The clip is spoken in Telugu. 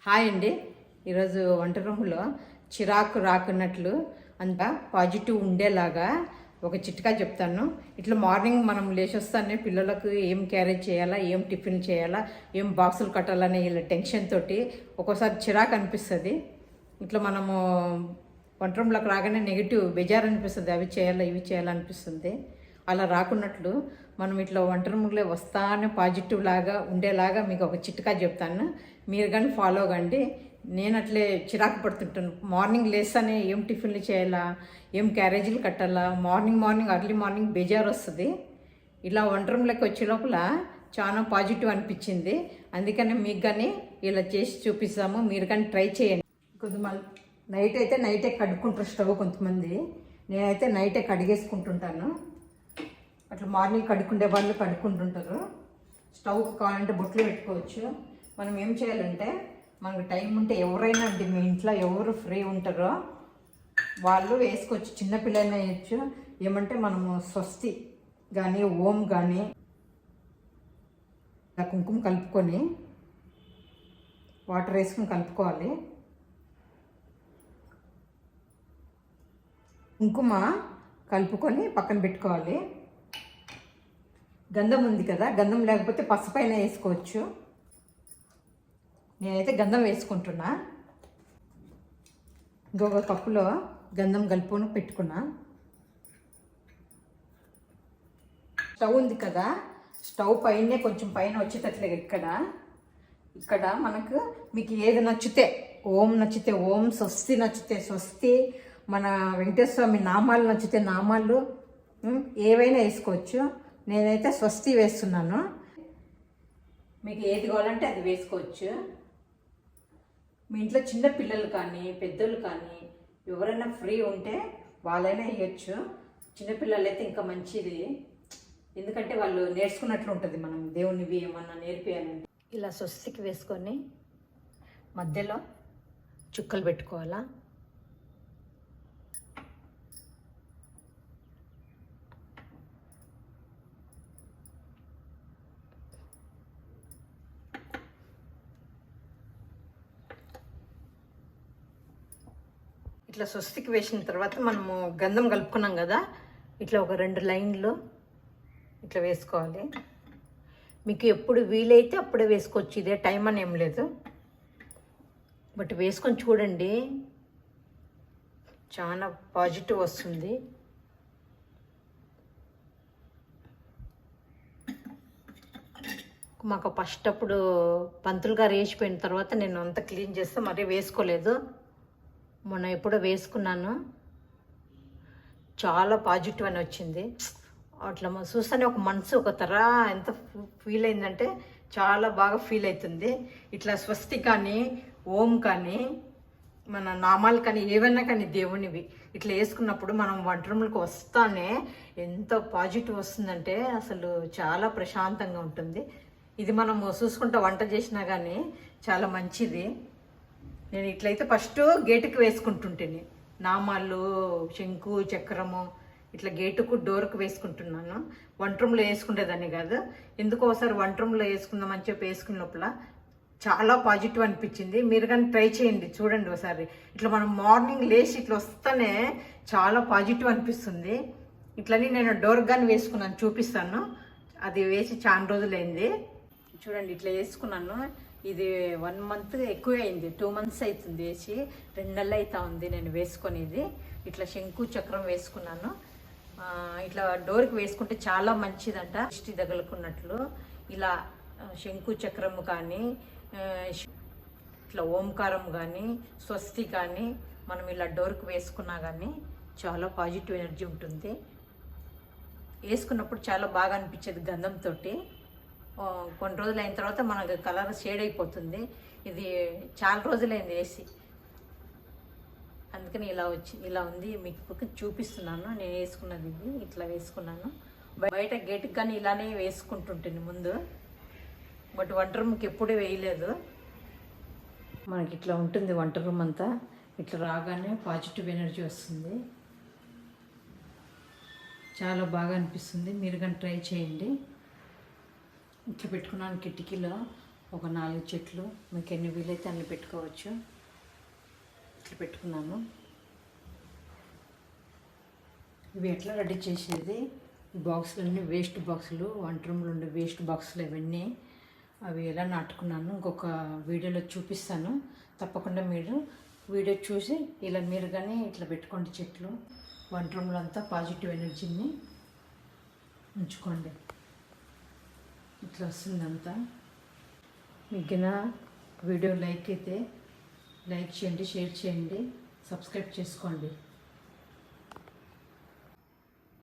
హాయ్ అండి. ఈరోజు వంట రూమ్లో చిరాకు రాకున్నట్లు అంతా పాజిటివ్ ఉండేలాగా ఒక చిట్కా చెప్తాను. ఇట్లా మార్నింగ్ మనం లేచొస్తానే పిల్లలకు ఏం క్యారేజ్ చేయాలా, ఏం టిఫిన్ చేయాలా, ఏం బాక్సులు కట్టాలనే ఇలా టెన్షన్ తోటి ఒక్కోసారి చిరాకు అనిపిస్తుంది. ఇట్లా మనము వంట రూమ్లోకి రాగానే నెగిటివ్ బెజార్ అనిపిస్తుంది, అవి చేయాలా ఇవి చేయాలనిపిస్తుంది. అలా రాకున్నట్లు మనం ఇట్లా వంట రూమ్లో వస్తానే పాజిటివ్ లాగా ఉండేలాగా మీకు ఒక చిట్కా చెప్తాను. మీరు కానీ ఫాలో కండి. నేను అట్లే చిరాకు పడుతుంటాను. మార్నింగ్ లేస్తానే ఏం టిఫిన్లు చేయాలా, ఏం క్యారేజీలు కట్టాలా, మార్నింగ్ అర్లీ మార్నింగ్ బేజారు వస్తుంది. ఇలా వంట రూమ్లోకి వచ్చే లోపల చాలా పాజిటివ్ అనిపించింది. అందుకని మీకు కానీ ఇలా చేసి చూపిస్తాము. మీరు కానీ ట్రై చేయండి. కొంతమంది నైటే కడుక్కుంటారు స్టవ్. కొంతమంది నేనైతే నైటే కడిగేసుకుంటుంటాను. అట్లా మార్నింగ్ కడుక్కుండే వాళ్ళు కడుక్కుంటుంటారు. స్టవ్కి కావాలంటే బొట్లు పెట్టుకోవచ్చు. మనం ఏం చేయాలంటే మనకు టైం ఉంటే ఎవరైనా అంటే మీ ఇంట్లో ఎవరు ఫ్రీ ఉంటారో వాళ్ళు వేసుకోవచ్చు. చిన్నపిల్లలైనా వేయచ్చు. ఏమంటే మనము స్వస్తి కానీ ఓం కానీ కుంకుమ కలుపుకొని వాటర్ వేసుకొని కలుపుకోవాలి. కుంకుమ కలుపుకొని పక్కన పెట్టుకోవాలి. గంధం ఉంది కదా, గంధం లేకపోతే పసుపైన వేసుకోవచ్చు. నేనైతే గంధం వేసుకుంటున్నా. ఇంకొక కప్పులో గంధం కలుపుకొని పెట్టుకున్నా. స్టవ్ ఉంది కదా, స్టవ్ పైనే కొంచెం పైన వచ్చేటట్లేదు. ఇక్కడ మనకు మీకు ఏది నచ్చితే ఓం నచ్చితే ఓం, స్వస్తి నచ్చితే స్వస్తి, మన వెంకటేశ్వర స్వామి నామాలు నచ్చితే నామాలు ఏవైనా వేసుకోవచ్చు. నేనైతే స్వస్తి వేస్తున్నాను. మీకు ఏది కావాలంటే అది వేసుకోవచ్చు. మీ ఇంట్లో చిన్న పిల్లలు కానీ పెద్దలు కానీ ఎవరైనా ఫ్రీ ఉంటే వాళ్ళైనా వేయచ్చు. చిన్నపిల్లలు అయితే ఇంకా మంచిది, ఎందుకంటే వాళ్ళు నేర్చుకున్నట్లు ఉంటుంది. మనం దేవునివి ఏమన్నా నేర్పియాలండి. ఇలా స్వస్తికి వేసుకొని మధ్యలో చుక్కలు పెట్టుకోవాలా. ఇట్లా స్వస్తికి వేసిన తర్వాత మనము గంధం కలుపుకున్నాం కదా, ఇట్లా ఒక 2 లైన్లు ఇట్లా వేసుకోవాలి. మీకు ఎప్పుడు వీలైతే అప్పుడే వేసుకోవచ్చు. ఇదే టైం అని ఏం లేదు, బట్ వేసుకొని చూడండి, చాలా పాజిటివ్ వస్తుంది. మాకు ఫస్ట్ అప్పుడు పంతులు గారు వేసిపోయిన తర్వాత నేను అంతా క్లీన్ చేస్తే మరీ వేసుకోలేదు. మొన్న ఎప్పుడో వేసుకున్నాను, చాలా పాజిటివ్ అని వచ్చింది. అట్లా చూస్తేనే ఒక మనసు ఒక తరా ఎంత ఫీల్ అయిందంటే చాలా బాగా ఫీల్ అవుతుంది. ఇట్లా స్వస్తి కానీ ఓం కానీ మన నామాలు కానీ ఏవైనా కానీ దేవునివి ఇట్లా వేసుకున్నప్పుడు మనం వంట రూమ్లకు వస్తానే ఎంత పాజిటివ్ వస్తుందంటే అసలు చాలా ప్రశాంతంగా ఉంటుంది. ఇది మనము చూసుకుంటూ వంట చేసినా కానీ చాలా మంచిది. నేను ఇట్లయితే ఫస్ట్ గేటుకి వేసుకుంటుంటేనే నామాలు, శంకు, చక్రము ఇట్లా గేటుకు డోర్కు వేసుకుంటున్నాను. వంట రూమ్లో వేసుకునేదాన్ని కాదు. ఎందుకో ఒకసారి వంట రూమ్లో వేసుకుందామని చెప్పి వేసుకున్న లోపల చాలా పాజిటివ్ అనిపించింది. మీరు కానీ ట్రై చేయండి, చూడండి ఒకసారి. ఇట్లా మనం మార్నింగ్ లేచి ఇట్లా వస్తేనే చాలా పాజిటివ్ అనిపిస్తుంది. ఇట్లని నేను డోర్ కానీ వేసుకున్నాను, చూపిస్తాను. అది వేసి చాలా రోజులైంది. చూడండి ఇట్లా వేసుకున్నాను. ఇది 1 మంత్ ఎక్కువ అయింది, 2 మంత్స్ అవుతుంది వేసి. 2 నెలలు అవుతా ఉంది నేను వేసుకునేది. ఇట్లా శంకు చక్రం వేసుకున్నాను. ఇట్లా డోర్కి వేసుకుంటే చాలా మంచిదంట, దృష్టి తగులుకున్నట్లు. ఇలా శంకు చక్రము కానీ ఇట్లా ఓంకారం కానీ స్వస్తి కానీ మనం ఇలా డోర్కి వేసుకున్నా కానీ చాలా పాజిటివ్ ఎనర్జీ ఉంటుంది. వేసుకున్నప్పుడు చాలా బాగా అనిపించేది గంధంతో. కొన్ని రోజులు అయిన తర్వాత మనకు కలర్ షేడ్ అయిపోతుంది. ఇది చాలా రోజులైంది వేసి, అందుకని ఇలా ఉంది. మీకు చూపిస్తున్నాను. నేను వేసుకున్నది ఇది, ఇట్లా వేసుకున్నాను. బయట గేటుకి కానీ ఇలానే వేసుకుంటుంటాను ముందు, బట్ వంట రూమ్కి ఎప్పుడూ వేయలేదు. మనకి ఇట్లా ఉంటుంది వంట రూమ్ అంతా. ఇట్లా రాగానే పాజిటివ్ ఎనర్జీ వస్తుంది, చాలా బాగా అనిపిస్తుంది. మీరు కానీ ట్రై చేయండి. ఇట్లా పెట్టుకున్నాను కిటికీలో. ఒక 4 చెట్లు మీకు ఎన్ని వీలైతే అన్ని పెట్టుకోవచ్చు. ఇట్లా పెట్టుకున్నాను. ఇవి ఎట్లా రెడీ చేసేది, ఈ బాక్సులన్నీ వేస్ట్ బాక్సులు, వంట రూమ్లో ఉండే వేస్ట్ బాక్సులు ఇవన్నీ. అవి ఎలా నాటుకున్నాను ఇంకొక వీడియోలో చూపిస్తాను. తప్పకుండా మీరు వీడియో చూసి ఇలా మీరు కానీ ఇట్లా పెట్టుకోండి చెట్లు. వంట రూమ్లో అంతా పాజిటివ్ ఎనర్జీని ఉంచుకోండి. ఇట్లా వస్తుందంతా. మీకు వీడియో లైక్ అయితే లైక్ చేయండి, షేర్ చేయండి, సబ్స్క్రైబ్ చేసుకోండి.